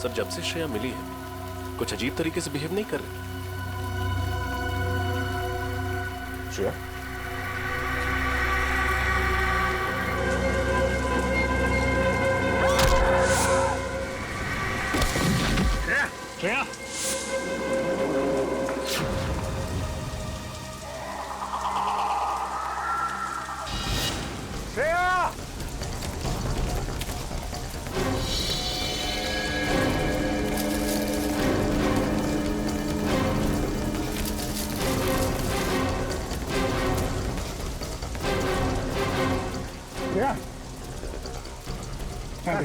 Sir, जब से श्रेया मिली है कुछ अजीब तरीके से बिहेव नहीं कर रही। श्रेया? श्रेया! श्रेया! श्रेया!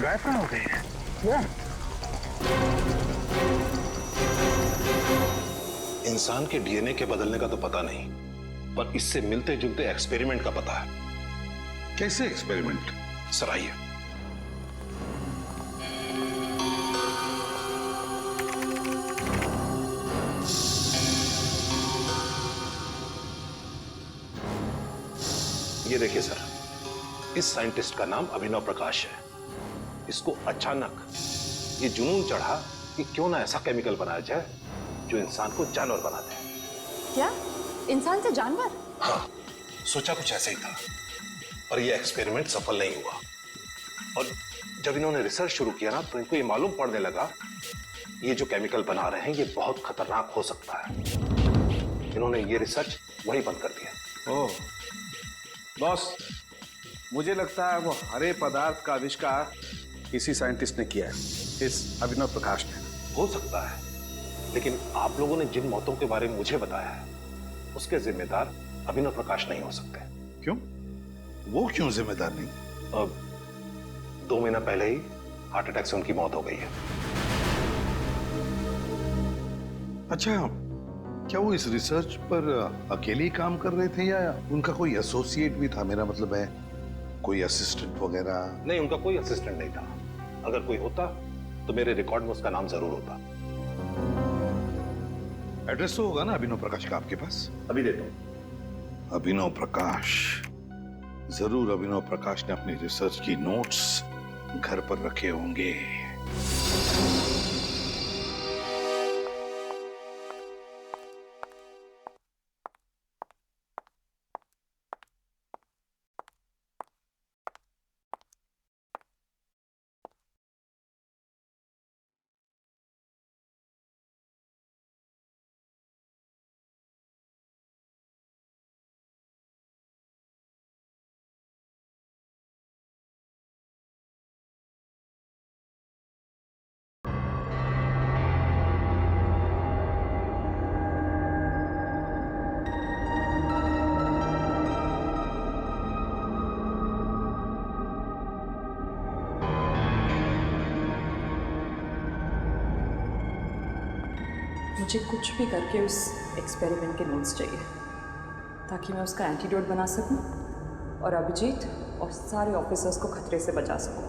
गायब कहाँ हो गई है? श्रेया! इंसान के डीएनए के बदलने का तो पता नहीं, पर इससे मिलते जुलते एक्सपेरिमेंट का पता है। कैसे एक्सपेरिमेंट? सर आइए। ये देखिए सर, इस साइंटिस्ट का नाम अभिनव प्रकाश है। इसको अचानक ये जुनून चढ़ा कि क्यों ना ऐसा केमिकल बनाया जाए जो इंसान को जानवर बना दे। क्या? इंसान से जानवर? हाँ, सोचा कुछ ऐसे ही था, पर यह एक्सपेरिमेंट सफल नहीं हुआ। और जब इन्होंने रिसर्च शुरू किया ना, तो इनको ये मालूम पड़ने लगा ये जो केमिकल बना रहे हैं ये बहुत खतरनाक हो सकता है। इन्होंने ये रिसर्च वहीं बंद कर दिया। ओह बॉस, मुझे लगता है वो हरे पदार्थ का आविष्कार इसी साइंटिस्ट ने किया है, इस अभिनव प्रकाश ने। हो सकता है, लेकिन आप लोगों ने जिन मौतों के बारे में मुझे बताया है उसके जिम्मेदार अभिनव प्रकाश नहीं हो सकते। क्यों? वो क्यों जिम्मेदार नहीं? अब 2 महीना पहले ही हार्ट अटैक से उनकी मौत हो गई है। अच्छा, क्या वो इस रिसर्च पर अकेले ही काम कर रहे थे या उनका कोई एसोसिएट भी था? मेरा मतलब है कोई असिस्टेंट वगैरह? नहीं, उनका कोई असिस्टेंट नहीं था। अगर कोई होता तो मेरे रिकॉर्ड में उसका नाम जरूर होता। एड्रेस तो होगा ना अभिनव प्रकाश का आपके पास? अभी देता हूं। अभिनव प्रकाश, जरूर अभिनव प्रकाश ने अपनी रिसर्च की नोट्स घर पर रखे होंगे। मुझे कुछ भी करके उस एक्सपेरिमेंट के नोट्स चाहिए ताकि मैं उसका एंटीडोट बना सकूं और अभिजीत और सारे ऑफिसर्स को खतरे से बचा सकूं।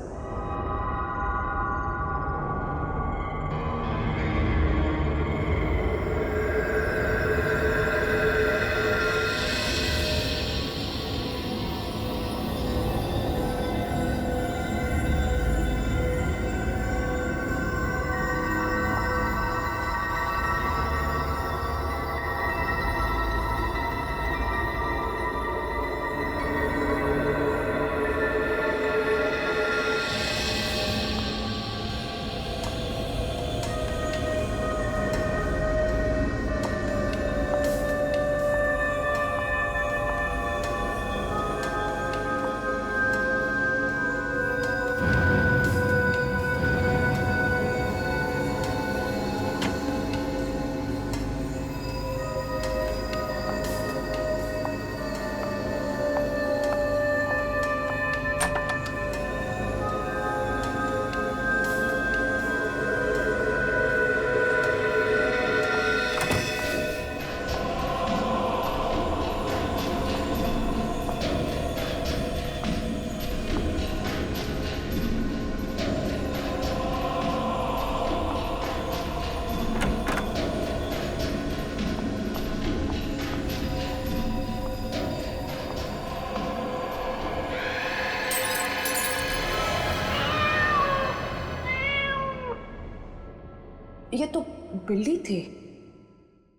ये तो बिल्ली थी।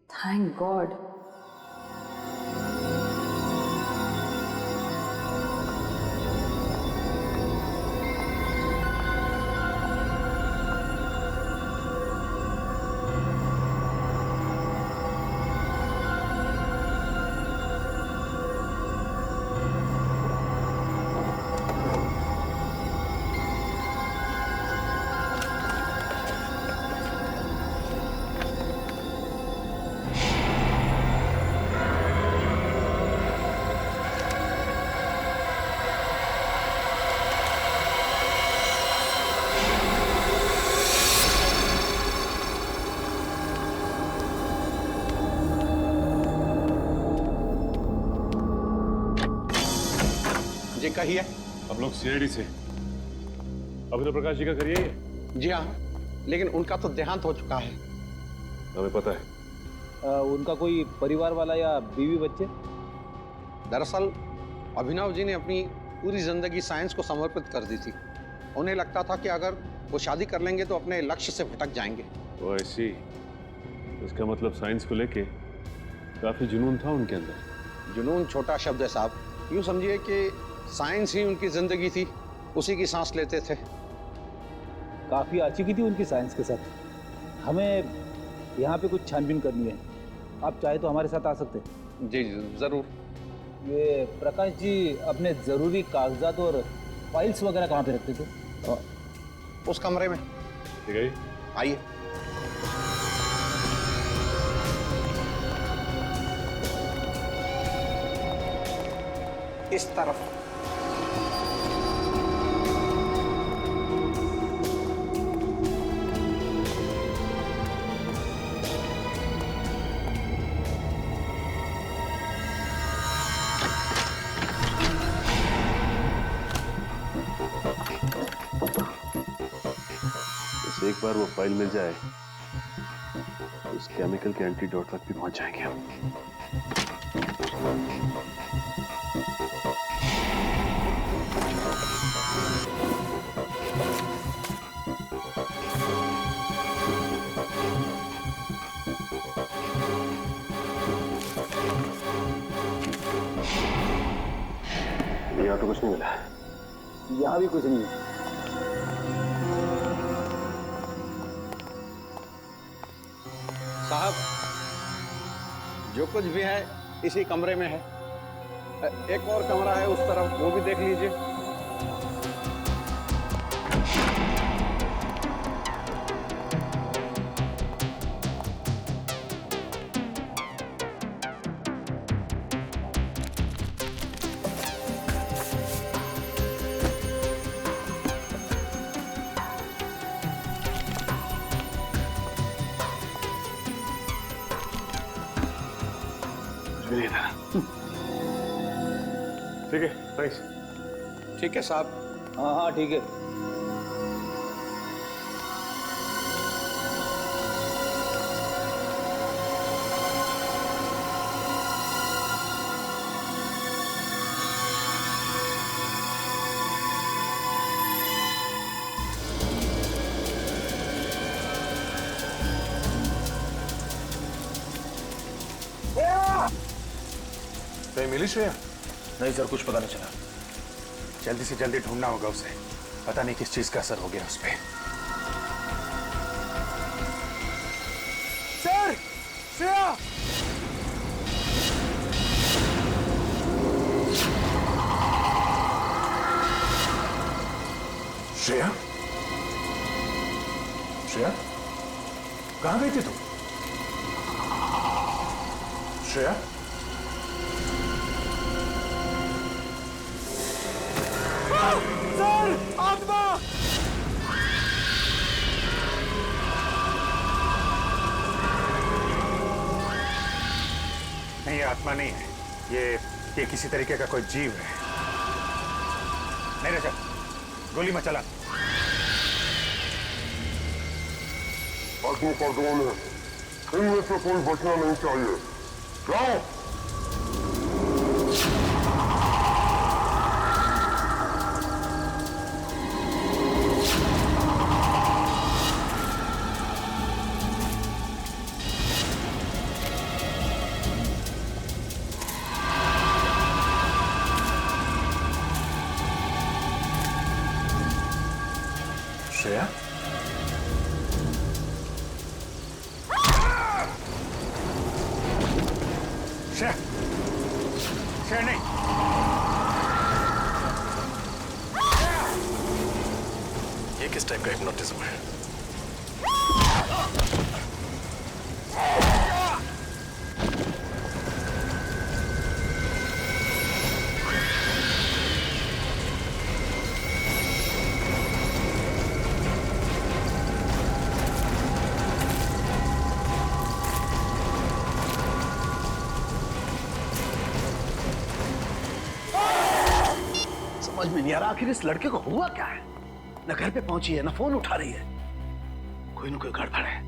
Thank God. जी कहिए। अब लोग सीआईडी से अभिनव प्रकाश जी का करिए ये। जी हाँ, लेकिन उनका तो देहांत हो चुका है। हमें पता है। उनका कोई परिवार वाला या बीवी बच्चे? दरअसल अभिनव जी ने अपनी पूरी जिंदगी साइंस को समर्पित कर दी थी। उन्हें लगता था कि अगर वो शादी कर लेंगे तो अपने लक्ष्य से भटक जाएंगे। वो ऐसी, इसका मतलब साइंस को लेके काफी जुनून था उनके अंदर। जुनून छोटा शब्द है साहब, यूं समझिए कि साइंस ही उनकी जिंदगी थी, उसी की सांस लेते थे। काफी आशिकी थी उनकी साइंस के साथ। हमें यहाँ पे कुछ छानबीन करनी है, आप चाहे तो हमारे साथ आ सकते हैं। जी जरूर। ये प्रकाश जी अपने जरूरी कागजात और फाइल्स वगैरह कहाँ पे रखते थे? उस कमरे में। ठीक है, आइए। इस तरफ। बस एक बार वो फाइल मिल जाए तो उस केमिकल के एंटीडोट तक भी पहुंच जाएंगे हम। यहाँ तो कुछ नहीं मिला। यहाँ भी कुछ नहीं है। साहब जो कुछ भी है इसी कमरे में है। एक और कमरा है उस तरफ, वो भी देख लीजिए। ठीक है, थैंक्स। ठीक है साहब। हाँ हाँ ठीक है। कहीं मिली श्रेया? नहीं सर, कुछ पता नहीं चला। जल्दी से जल्दी ढूंढना होगा उसे। पता नहीं किस चीज का असर हो गया उस पे। सर, श्रेया! श्रेया? श्रेया? कहां गई थी तू? श्रेया? सर, आत्मा! नहीं, ये आत्मा नहीं है। ये किसी तरीके का कोई जीव है। नहीं रजत, गोली मत चला। आत्मा का ड्रोन है, इनमें से कोई बचना नहीं चाहिए। जाओ। श्रेया, श्रेया, श्रेया नहीं। ये किस टाइप का हिप्नोटिज्म है? समझ में नहीं आ रहा आखिर इस लड़के को हुआ क्या है। न घर पे पहुंची है, न फोन उठा रही है। कोई न कोई गड़बड़ है।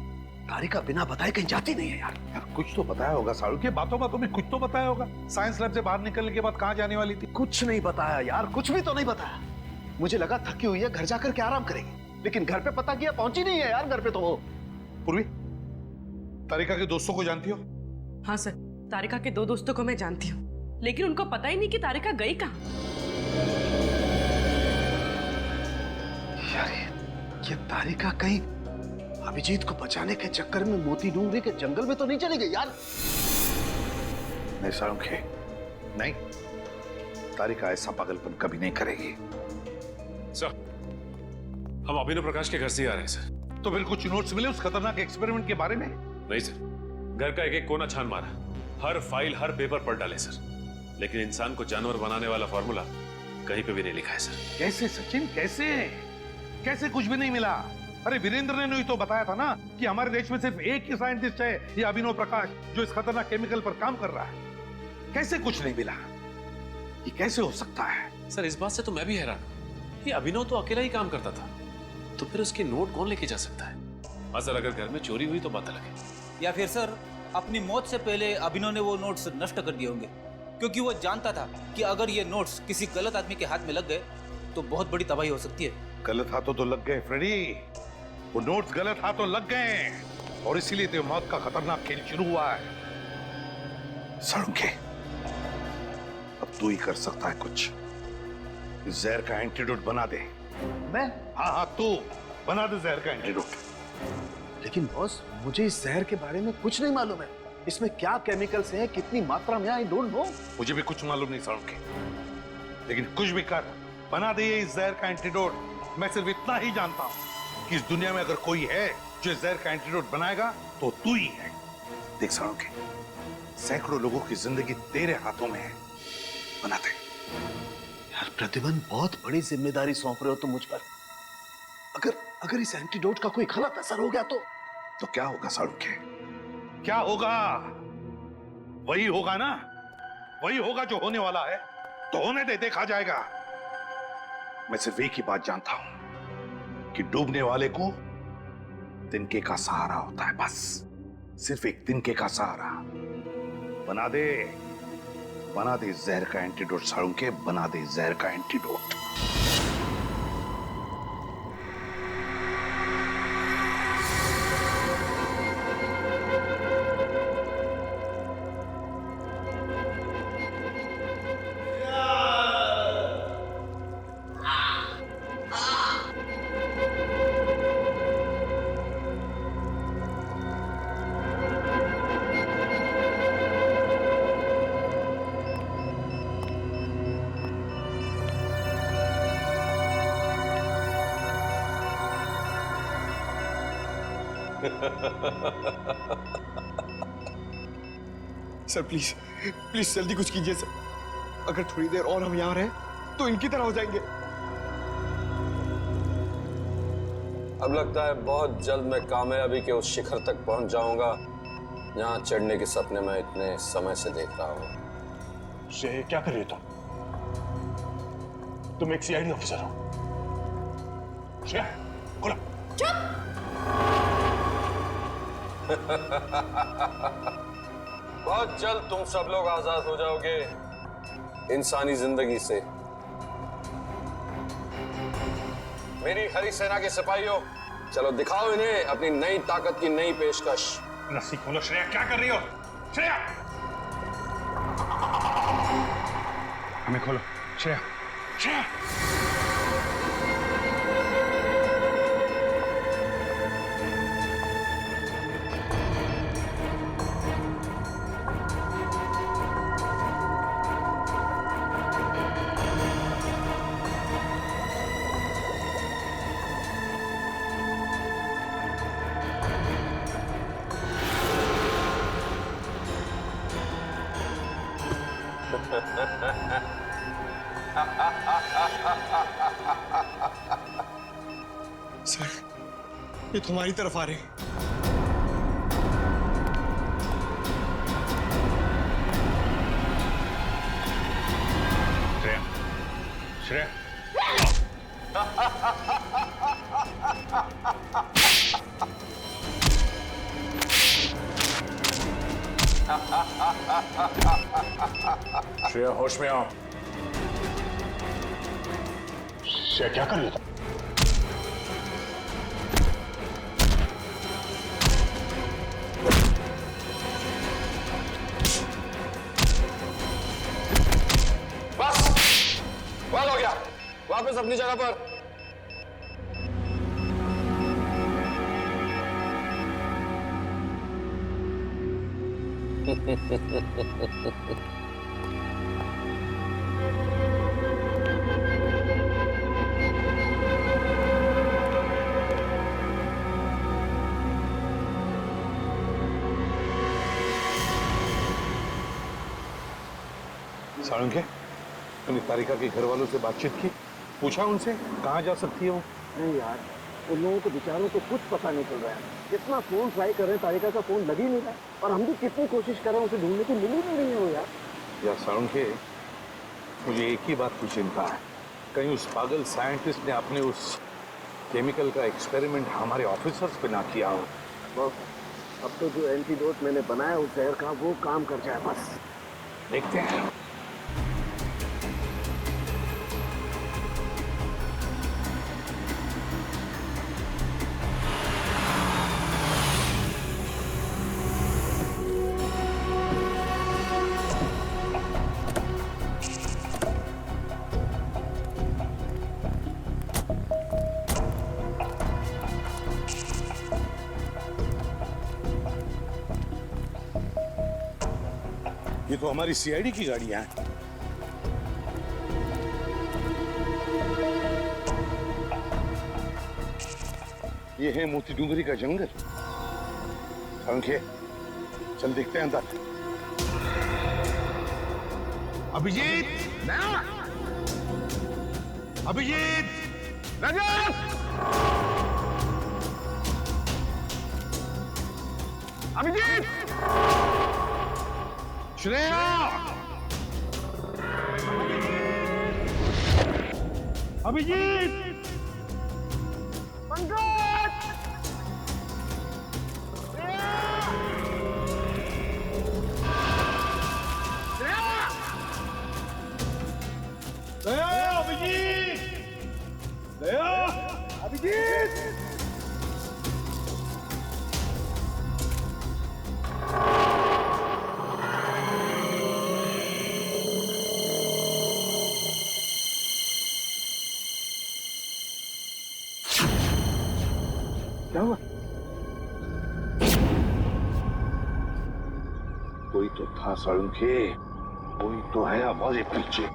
तारिका बिना बताए कहीं जाती नहीं है यार। कुछ तो बताया होगा साड़ू के, बातों बातों में कुछ तो बताया होगा। साइंस लैब से बाहर निकलने के बाद कहाँ जाने वाली थी? कुछ नहीं बताया यार, कुछ भी तो नहीं बताया। मुझे लगा थकी हुई है, घर जाकर के आराम करेगी, लेकिन घर पे पता किया पहुंची नहीं है यार घर पे तो वो। पूर्वी, तारिका के दोस्तों को जानती हो? हाँ सर, तारिका के 2 दोस्तों को मैं जानती हूँ, लेकिन उनको पता ही नहीं कि तारिका गई कहाँ। यार ये तारिका कहीं अभिजीत को बचाने के चक्कर में मोती डूंगरी के जंगल में तो नहीं चली गई यार? नहीं साळुंखे, नहीं, तारिका ऐसा पागलपन कभी नहीं करेगी। सर, हम अभिनव प्रकाश के घर से ही आ रहे हैं सर। तो फिर कुछ नोट्स मिले उस खतरनाक एक्सपेरिमेंट के बारे में? नहीं सर, घर का एक एक कोना छान मारा, हर फाइल हर पेपर पढ़ डाले सर, लेकिन इंसान को जानवर बनाने वाला फॉर्मूला कहीं पे भी नहीं लिखा है सर। कैसे सचिन, कैसे कैसे कुछ भी नहीं मिला? अरे वीरेंद्र ने ही तो बताया था ना कि हमारे देश में सिर्फ एक ही साइंटिस्ट है, ये अभिनव प्रकाश, जो इस खतरनाक केमिकल पर काम कर रहा है। कैसे कुछ नहीं मिला? ये कैसे हो सकता है? सर इस बात से तो मैं भी हैरान हूं। ये अभिनव तो अकेला ही काम करता था, तो फिर उसके नोट कौन लेके जा सकता है? हाँ सर, अगर घर में चोरी हुई तो बात अलग है। या फिर सर अपनी मौत से पहले अभिनव ने वो नोट्स नष्ट कर दिए होंगे, क्योंकि वो जानता था कि अगर ये नोट्स किसी गलत आदमी के हाथ में लग गए तो बहुत बड़ी तबाही हो सकती है। गलत हाथों तो लग गए फ्रेडी, वो नोट्स गलत हाथों लग गए और इसीलिए तो मौत का खतरनाक खेल शुरू हुआ है। साळुंखे, अब तू ही कर सकता है कुछ। इस जहर का एंटीडोट बना दे। मैं? हाँ, तू बना दे जहर का एंटीडोट। लेकिन बॉस, मुझे इस जहर के बारे में कुछ नहीं मालूम है। इसमें क्या केमिकल्स हैं, कितनी मात्रा में, आई डोंट नो। मुझे भी कुछ मालूम नहीं साळुंखे, लेकिन कुछ भी कर, बना दे इस जहर का एंटीडोट। मैं सिर्फ इतना ही जानता हूं कि इस दुनिया में अगर कोई है जो इस जहर का एंटीडोट बनाएगा तो तू ही है। देख साळुंखे, सैकड़ों लोगों की जिंदगी तेरे हाथों में है, बना दे। यार प्रतिबंध, बहुत बड़ी जिम्मेदारी सौंप रहे हो तुम मुझ पर। अगर इस एंटीडोट का कोई गलत असर हो गया तो क्या होगा साळुंखे? क्या होगा? वही होगा ना, वही होगा जो होने वाला है। तो होने दे, देखा जाएगा। मैं सिर्फ एक ही बात जानता हूं कि डूबने वाले को तिनके का सहारा होता है, बस सिर्फ एक तिनके का सहारा। बना दे इस जहर का एंटीडोट साळुंखे, बना दे इस जहर का एंटीडोट। सर प्लीज प्लीज जल्दी कुछ कीजिए सर। अगर थोड़ी देर और हम यहाँ रहे तो इनकी तरह हो जाएंगे। अब लगता है बहुत जल्द मैं कामयाबी के उस शिखर तक पहुंच जाऊंगा जहां चढ़ने के सपने मैं इतने समय से देख रहा हूं। श्रेय, क्या कर रही हो तुम एक सीआईडी ऑफिसर हो। श्रेया, बोला। बहुत जल्द तुम सब लोग आजाद हो जाओगे इंसानी जिंदगी से। मेरी हरी सेना के सिपाहियों, चलो दिखाओ इन्हें अपनी नई ताकत की नई पेशकश। रस्सी खोलो। श्रेया, क्या कर रही हो? श्रेया, हमें खोलो। श्रेया, श्रेया। सर, ये तो हमारी तरफ आ रहे हैं। श्रेया, श्रेया होश में आओ। श्रेया क्या कर लेता? बस हो गया, वापस अपनी जगह पर। साळुंखे, तुमने तारिका के घर वालों से बातचीत की? पूछा उनसे कहाँ जा सकती है वो? नहीं यार, उन लोगों को बेचारों को कुछ पता नहीं चल रहा है। कितना फोन ट्राई कर रहे हैं, तारिका का फोन लग ही नहीं रहा है। और हम भी कितनी कोशिश कर रहे हैं उसे ढूंढने की, मिल ही नहीं रही है वो यार। यार साळुंखे, मुझे एक ही बात की चिंता है, कहीं उस पागल साइंटिस्ट ने अपने उस केमिकल का एक्सपेरिमेंट हमारे ऑफिसर्स पे ना किया हो। अब तो जो एंटीडोट मैंने बनाया उस जहर का, वो काम कर जाए बस। देखते हैं। ये तो हमारी सीआईडी की गाड़ियां हैं। ये है मोती डूंगरी का जंगल। साळुंखे, चल देखते हैं अंदर। अभिजीत, अभिजीत, रजत, अभिजीत, श्रेया, अभिजीत, पंकज, श्रेया, अभिजीत, अभिजीत। क्या हुआ? कोई तो था साळुंखे, कोई तो है आवाज़ पीछे।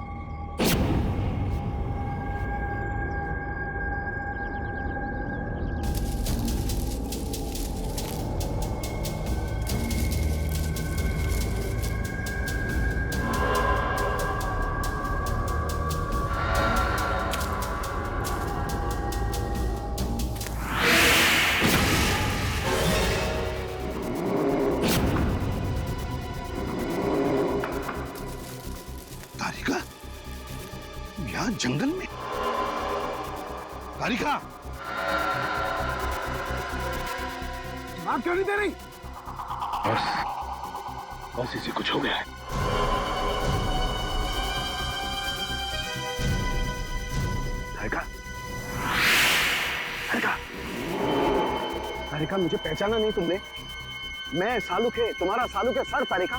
जंगल में तारिका आप क्यों नहीं दे रही? बस इसे कुछ हो गया है। तारिका, तारिका, तारिका, मुझे पहचाना नहीं तुमने? मैं सालुखे, तुम्हारा सालुखे सर। तारिका,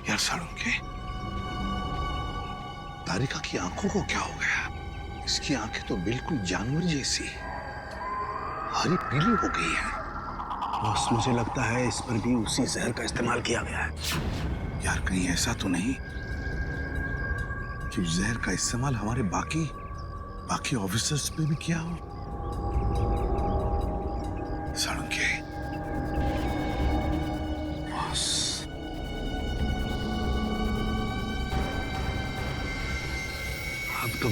यार साळुंखे, तारिका की आंखों को क्या हो गया? इसकी आंखें तो बिल्कुल जानवर जैसी हरी पीली हो गई है। बस मुझे लगता है इस पर भी उसी जहर का इस्तेमाल किया गया है। यार कहीं ऐसा तो नहीं कि उस जहर का इस्तेमाल हमारे बाकी ऑफिसर्स पे भी किया हो?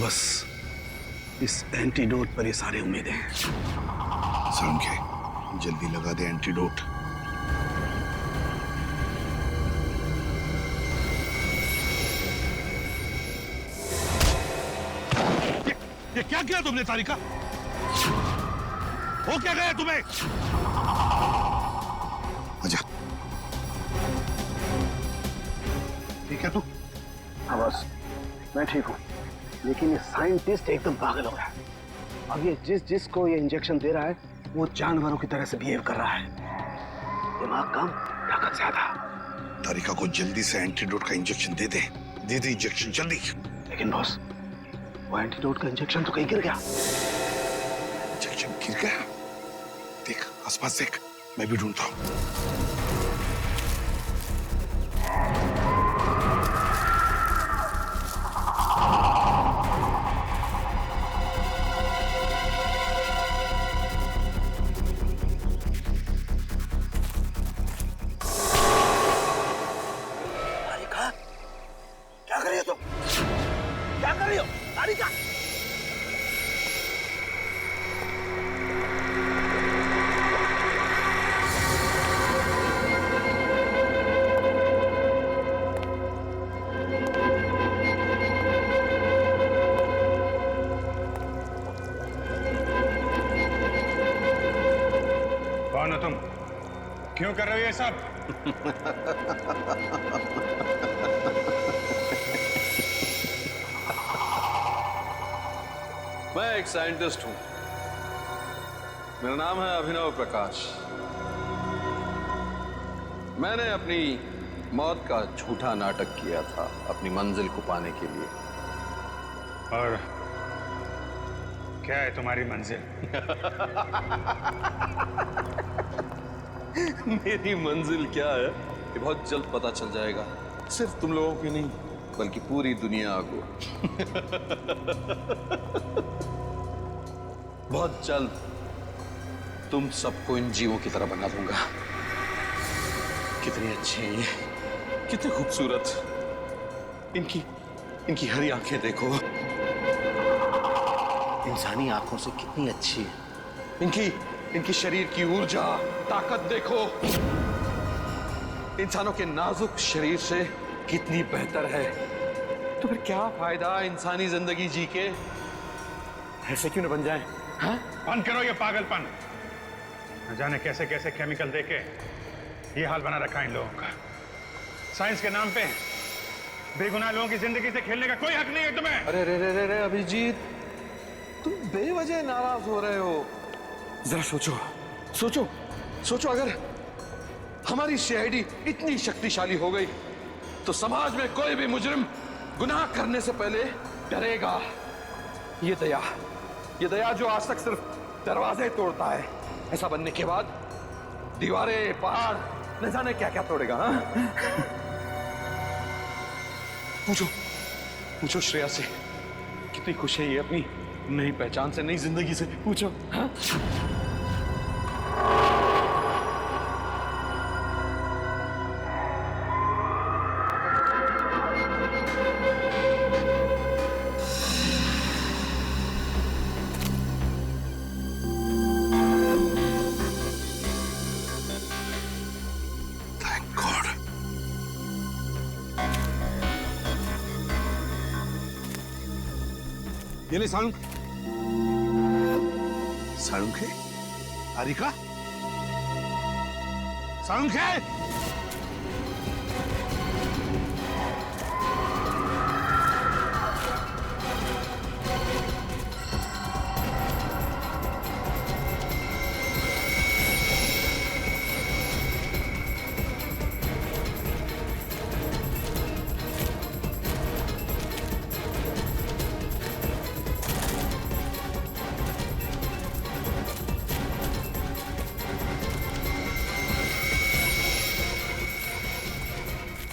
बस इस एंटीडोट पर ये सारी उम्मीदें हैं। समझे, जल्दी लगा दे एंटीडोट। ये क्या किया तुमने तारिका? हो क्या गया तुम्हें? आजा। ठीक है तू? हाँ बस, मैं ठीक हूँ, लेकिन ये साइंटिस्ट एकदम पागल हो गया। अब ये जिसको ये इंजेक्शन दे रहा है वो जानवरों की तरह से बिहेव कर रहा है। दिमाग कम, ताकत ज्यादा। तारिका को जल्दी से एंटीडोट का इंजेक्शन दे दे। दे दे इंजेक्शन जल्दी। लेकिन बॉस, वो एंटीडोट का इंजेक्शन तो कहीं गिर गया। इंजेक्शन गिर गया? देख आसपास देख, मैं भी ढूंढता हूँ। क्या कर रही हो तुम? क्या कर रही हो तारिका? कौन हो तुम? क्यों कर रहे हो ये सब? मैं एक साइंटिस्ट हूं। मेरा नाम है अभिनव प्रकाश। मैंने अपनी मौत का झूठा नाटक किया था अपनी मंजिल को पाने के लिए। और क्या है तुम्हारी मंजिल? मेरी मंजिल क्या है ये बहुत जल्द पता चल जाएगा। सिर्फ तुम लोगों की नहीं बल्कि पूरी दुनिया को। बहुत जल्द तुम सबको इन जीवों की तरह बना दूंगा। कितनी अच्छी है ये, कितनी खूबसूरत। इनकी हरी आंखें देखो, इंसानी आंखों से कितनी अच्छी है। इनकी शरीर की ऊर्जा, ताकत देखो, इंसानों के नाजुक शरीर से कितनी बेहतर है। तो फिर क्या फायदा इंसानी जिंदगी जी के? ऐसे क्यों न बन जाए? हाँ? बंद करो ये पागलपन। न जाने कैसे कैसे केमिकल देके ये हाल बना रखा है इन लोगों का। साइंस के नाम पे बेगुनाह लोगों की जिंदगी से खेलने का कोई हक नहीं है तुम्हें। अरे रे रे रे रे अभिजीत, तुम बेवजह नाराज हो रहे हो। जरा सोचो अगर हमारी सीआईडी इतनी शक्तिशाली हो गई तो समाज में कोई भी मुजरिम गुनाह करने से पहले डरेगा। ये दया जो आज तक सिर्फ दरवाजे तोड़ता है, ऐसा बनने के बाद दीवारें, पहाड़, न जाने क्या क्या तोड़ेगा। हाँ? पूछो श्रेया से कितनी खुश है ये अपनी नई पहचान से, नई जिंदगी से। पूछो। हाँ? ये ले सालुंखे। सालुंखे? तारिका? सालुंखे?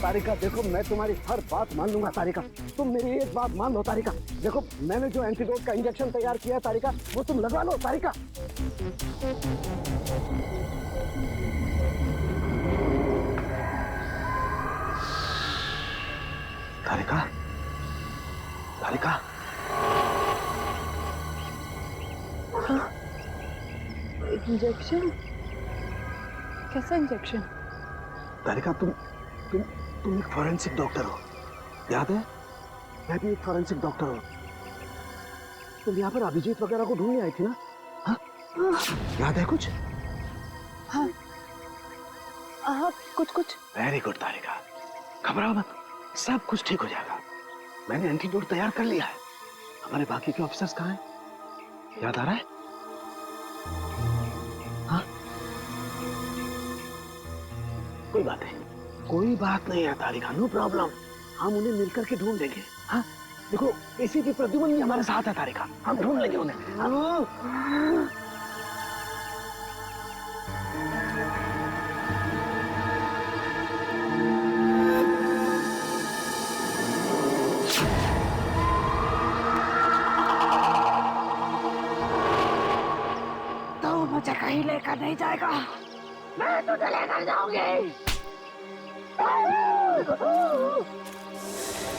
तारिका देखो, मैं तुम्हारी हर बात मान लूंगा तारिका। तुम मेरी एक बात मान लो तारिका। देखो, मैंने जो एंटीडोट का इंजेक्शन तैयार किया है तारिका, वो तुम लगा लो तारिका। तारिका, तारिका। इंजेक्शन? कैसा इंजेक्शन? तारिका, तुम एक फॉरेंसिक डॉक्टर हो, याद है? मैं भी एक फॉरेंसिक डॉक्टर हूँ। तुम यहाँ पर अभिजीत वगैरह को ढूंढने आई थी ना? हाँ? याद है कुछ? हाँ हाँ, कुछ। वेरी गुड तारिका, घबराओ मत, सब कुछ ठीक हो जाएगा। मैंने एंटीडोट तैयार कर लिया है। हमारे बाकी के ऑफिसर्स कहाँ हैं? याद आ रहा है? हाँ? कोई बात नहीं है तारिका, नो प्रॉब्लम। हम उन्हें मिलकर के ढूंढ लेंगे। हाँ, देखो इसी की प्रद्युमन भी हमारे साथ है तारिका, हम ढूंढ लेंगे उन्हें। तो मुझे कहीं लेकर नहीं जाएगा, मैं तुझे लेकर जाऊंगी।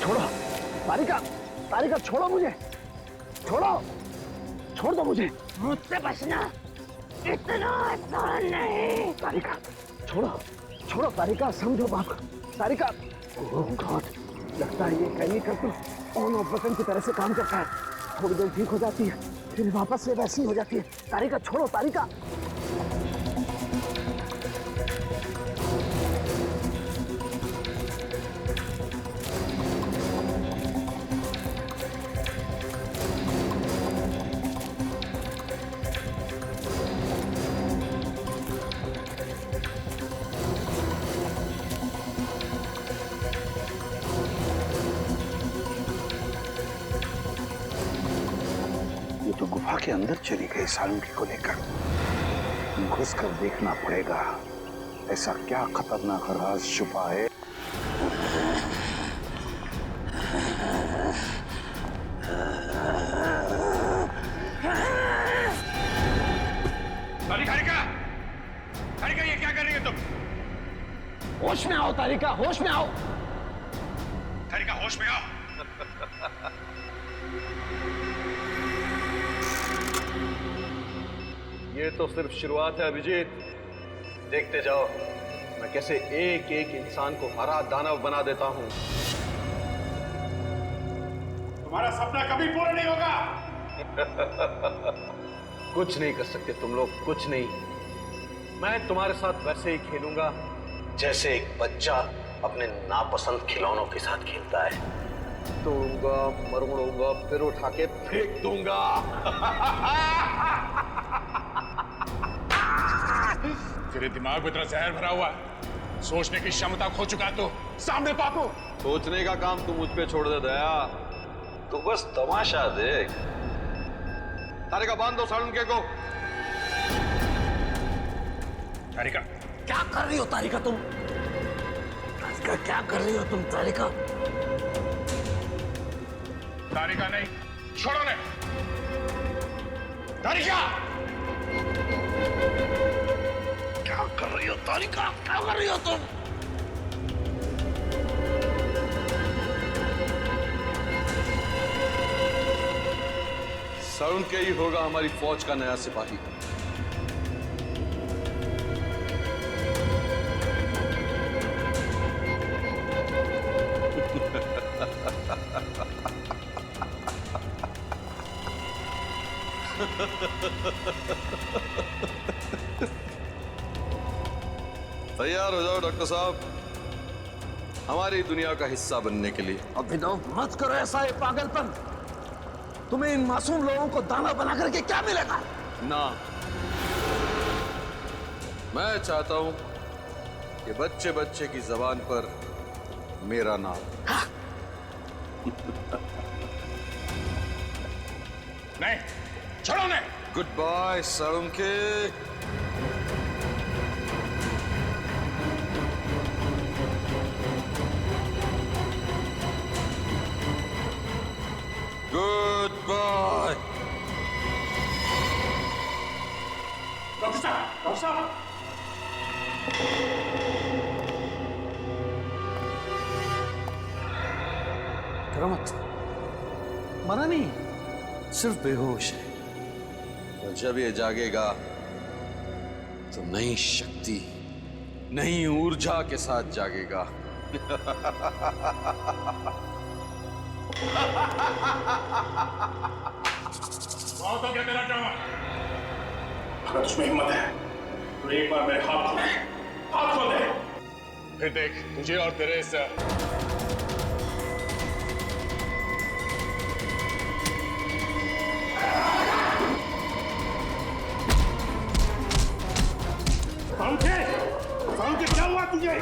छोड़ो तारिका, छोड़ो मुझे, छोड़ दो मुझे। मुझसे बचना इतना आसान नहीं। तारिका छोड़ो तारिका, समझो बात। तारिका, ओह गॉड, लगता है ये केमिकल तो ऑन ऑफ बटन की तरह से काम करता है। थोड़ी देर ठीक हो जाती है, फिर वापस से वैसी हो जाती है। तारिका छोड़ो तारिका। तो गुफा के अंदर चली गई सालुंकी को लेकर। घुस कर देखना पड़ेगा, ऐसा क्या खतरनाक राज छुपा है। तारिका, ये क्या कर रही है तुम? होश में आओ तारिका, होश में आओ। तारिका, होश में आओ। ये तो सिर्फ शुरुआत है अभिजीत, देखते जाओ मैं कैसे एक एक इंसान को हरा दानव बना देता हूं। तुम्हारा सपना कभी पूरा नहीं होगा। कुछ नहीं कर सकते तुम लोग, कुछ नहीं। मैं तुम्हारे साथ वैसे ही खेलूंगा जैसे एक बच्चा अपने नापसंद खिलौनों के साथ खेलता है। तोड़ूंगा, मरोड़ूंगा, फिर उठा के फेंक दूंगा। तेरे दिमाग में इतना जहर भरा हुआ है, सोचने की क्षमता खो चुका तो सामने पापू। सोचने का काम तू मुझ पे छोड़ दे दया, तू बस तमाशा देख। तारिका, बांध दो सालुंके को। तारिका, क्या कर रही हो तारिका तुम? क्या कर रही हो तुम तारिका? तारिका नहीं, छोड़ो ने। तारिका, क्या कर रही हो तारिका, क्या कर रही हो तुम? सालुंके ही होगा हमारी फौज का नया सिपाही। तैयार हो जाओ डॉक्टर साहब, हमारी दुनिया का हिस्सा बनने के लिए। अभिनव, मत करो ऐसा, ये पागलपन। तुम्हें इन मासूम लोगों को दाना बना करके क्या मिलेगा? ना, मैं चाहता हूं कि बच्चे बच्चे की जबान पर मेरा नाम। नहीं, छोड़ो ने। Good bye Salunke. Good bye. Doctor साहब, करो मत, मरा नहीं, सिर्फ बेहोश है। और जब ये जागेगा तो नई शक्ति, नई ऊर्जा के साथ जागेगा। बहुत हो गया तेरा ड्रामा। अगर उसमें हिम्मत है तो एक बार मेरे हाथ खोल दे, हाथ खोल दे। फिर देख तुझे और तेरे इस क्या हुआ तुझे?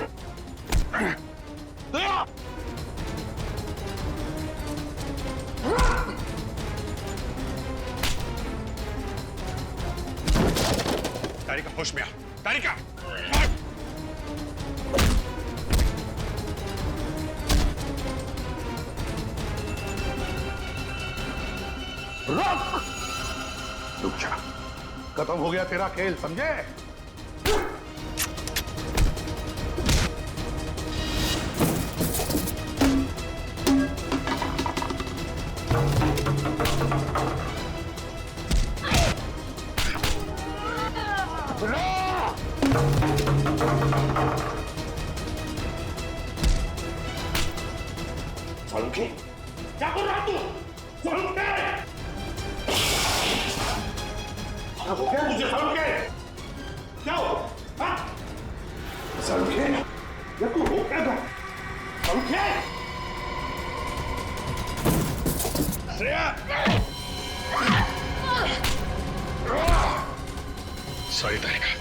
तारिका होश में आ। तारिका रुक जा, खत्म हो गया तेरा खेल, समझे? क्या कर रहा तू? क्या हो गया तुझे? क्या हो? या तू हो क्या? श्रेया! सॉरी तारिका।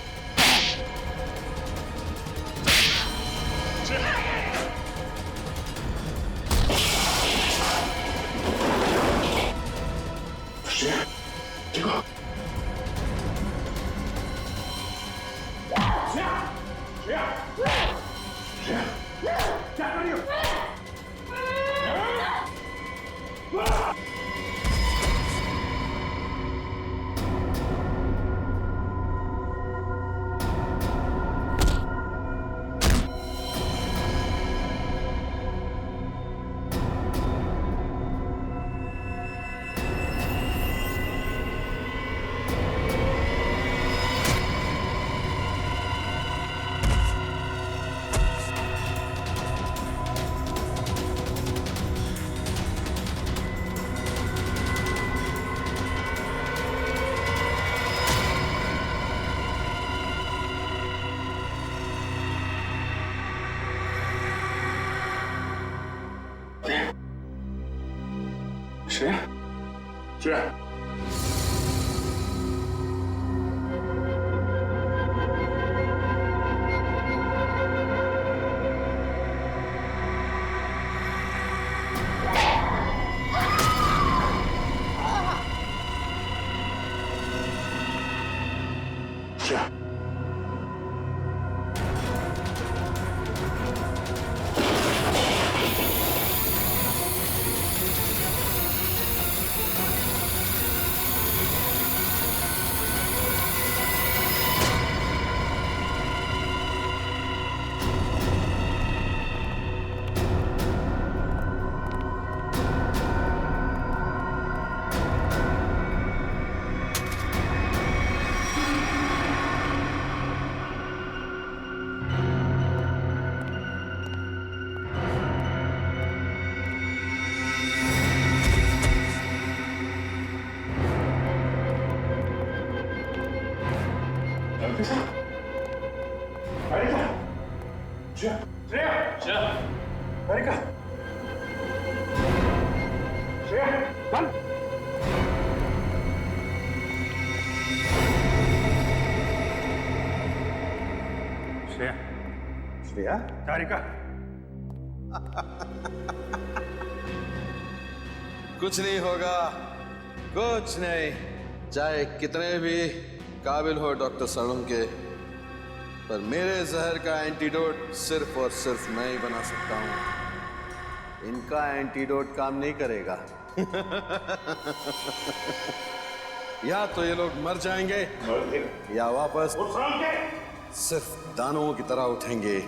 श्रेया, श्रेया? तारिका? कुछ नहीं होगा, कुछ नहीं। चाहे कितने भी काबिल हो डॉक्टर सड़म के, पर मेरे जहर का एंटीडोट सिर्फ और सिर्फ मैं ही बना सकता हूं। इनका एंटीडोट काम नहीं करेगा। या तो ये लोग मर जाएंगे या वापस सिर्फ दानों की तरह उठेंगे।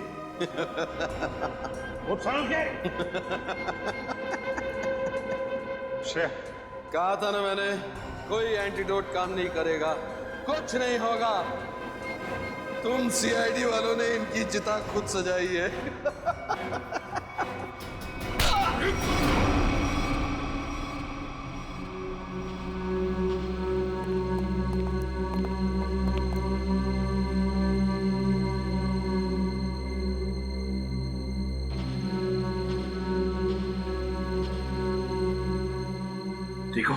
कहा था ना मैंने, कोई एंटीडोट काम नहीं करेगा, कुछ नहीं होगा। तुम सीआईडी वालों ने इनकी चिता खुद सजाई है। ठीक हो?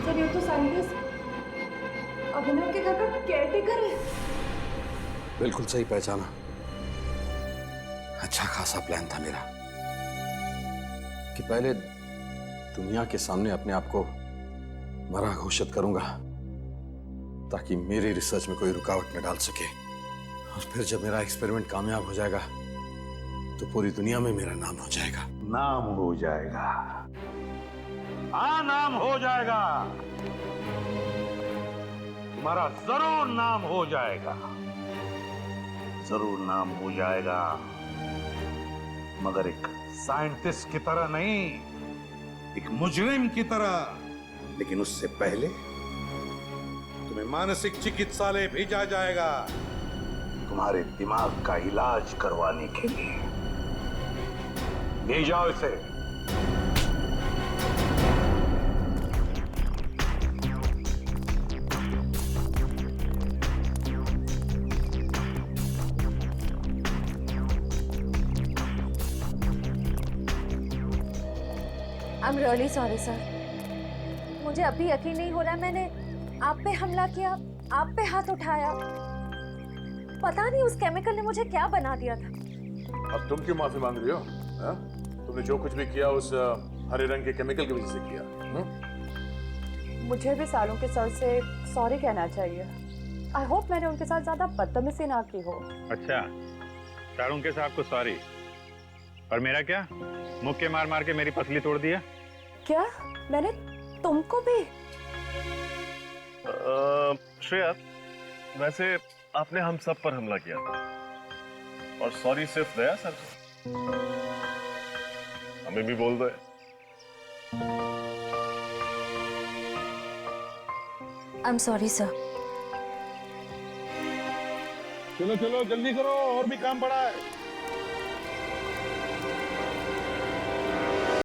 सर ये तो साइंटिस्ट अभिनव के घर का केयरटेकर है। बिल्कुल सही पहचाना। अच्छा खासा प्लान था मेरा कि पहले दुनिया के सामने अपने आप को मरा घोषित करूंगा ताकि मेरी रिसर्च में कोई रुकावट न डाल सके, और फिर जब मेरा एक्सपेरिमेंट कामयाब हो जाएगा तो पूरी दुनिया में मेरा नाम हो जाएगा। नाम हो जाएगा। हाँ, नाम हो जाएगा। तुम्हारा जरूर नाम हो जाएगा, जरूर नाम हो जाएगा, मगर एक साइंटिस्ट की तरह नहीं, एक मुजरिम की तरह। लेकिन उससे पहले तुम्हें मानसिक चिकित्सालय भेजा जाएगा तुम्हारे दिमाग का इलाज करवाने के लिए। ले जाओ इसे। I'm really sorry sir। मुझे अभी यकीन नहीं हो रहा मैंने आप पे हमला किया, आप पे हाथ उठाया। पता नहीं उस केमिकल ने मुझे क्या बना दिया था। अब तुम क्यों माफी मांग रही हो? हा? तुमने जो कुछ भी किया उस हरे रंग के केमिकल की वजह से किया। मुझे भी सालों के सर से सॉरी कहना चाहिए। आई होप मैंने उनके साथ ज्यादा बदतमीजी ना की हो। अच्छा, शाहरुख के साहब को सॉरी, और मेरा क्या? मुक्के मार मार के मेरी पसली तोड़ दिया। क्या मैंने तुमको भी? श्रेया, वैसे आपने हम सब पर हमला किया और सॉरी सिर्फ दया सर हमें भी बोल दो। I'm sorry sir। चलो चलो जल्दी करो, और भी काम पड़ा है।